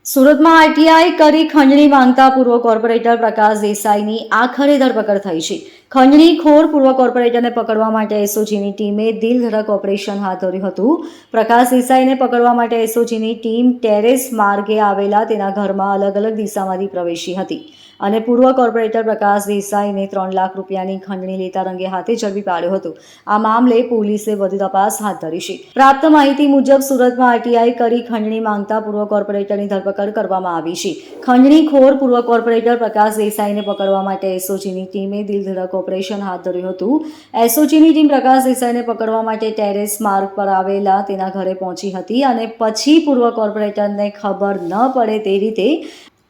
સુરતમાં આરટીઆઈ કરી ખંડણી માંગતા પૂર્વ કોર્પોરેટર પ્રકાશ દેસાઈની આખરે ધરપકડ થઈ છે. ખંડણીખોર પૂર્વ કોર્પોરેટરને પકડવા માટે એસઓજીની ટીમે દિલધડક ઓપરેશન હાથ ધર્યું હતું. પ્રકાશ દેસાઈને પકડવા માટે એસઓજીની ટીમ ટેરેસ માર્ગે આવેલા તેના ઘરમાં અલગ અલગ દિશામાંથી પ્રવેશી હતી અને પૂર્વ કોર્પોરેટર પ્રકાશ દેસાઈને 3 લાખ રૂપિયાની ખંડણી લેતા રંગે હાથે ઝડપી પાડ્યો હતો. આ મામલે પોલીસે વધુ તપાસ હાથ ધરી છે. પ્રાપ્ત માહિતી મુજબ સુરતમાં આરટીઆઈ કરી ખંડણી માંગતા પૂર્વ કોર્પોરેટરની ધરપકડ કરવામાં આવી છે. ખંડણીખોર પૂર્વ કોર્પોરેટર પ્રકાશ દેસાઈને પકડવા માટે એસઓજીની ટીમે દિલધડક ઓપરેશન હાથ ધર્યું હતું. એસઓજીની ટીમ પ્રકાશ દેસાઈને પકડવા માટે ટેરેસ માર્ગ પર આવેલા તેના ઘરે પહોંચી હતી અને પછી પૂર્વ કોર્પોરેટરને ખબર ન પડે તે રીતે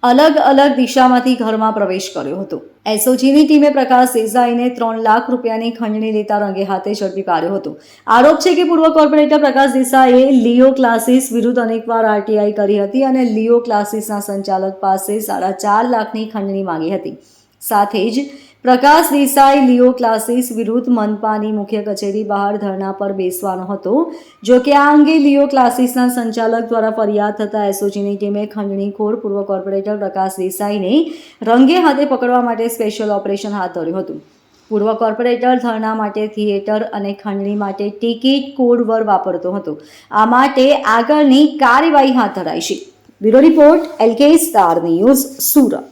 અલગ અલગ દિશામાંથી ઘરમાં પ્રવેશ કર્યો હતો. એસઓજીની ટીમે પ્રકાશ દેસાઈને 3 લાખ રૂપિયાની ખંડણી લેતા રંગે હાથે ઝડપી પાડ્યો હતો. આરોપ છે કે પૂર્વ કોર્પોરેટર પ્રકાશ દેસાઈએ લિયો ક્લાસીસ વિરુદ્ધ અનેકવાર આરટીઆઈ કરી હતી અને લિયો ક્લાસીસના સંચાલક પાસે 4.5 લાખની ખંડણી માંગી હતી. સાથે જ પ્રકાશ દેસાઈ લિયો ક્લાસીસ વિરુદ્ધ મનપાની મુખ્ય કચેરી બહાર ધરણા પર બેસવાનો હતો. જો કે આ અંગે લિયો ક્લાસીસના સંચાલક દ્વારા ફરિયાદ થતાં એસઓજીની ટીમે ખંડણીખોર પૂર્વ કોર્પોરેટર પ્રકાશ દેસાઈને રંગે હાથે પકડવા માટે સ્પેશિયલ ઓપરેશન હાથ ધર્યું હતું. પૂર્વ કોર્પોરેટર ધરણા માટે થિયેટર અને ખંડણી માટે ટિકિટ કોડ વાપરતો હતો. આ માટે આગળની કાર્યવાહી હાથ ધરાઈ છે. Bureau report LK star news, Surat.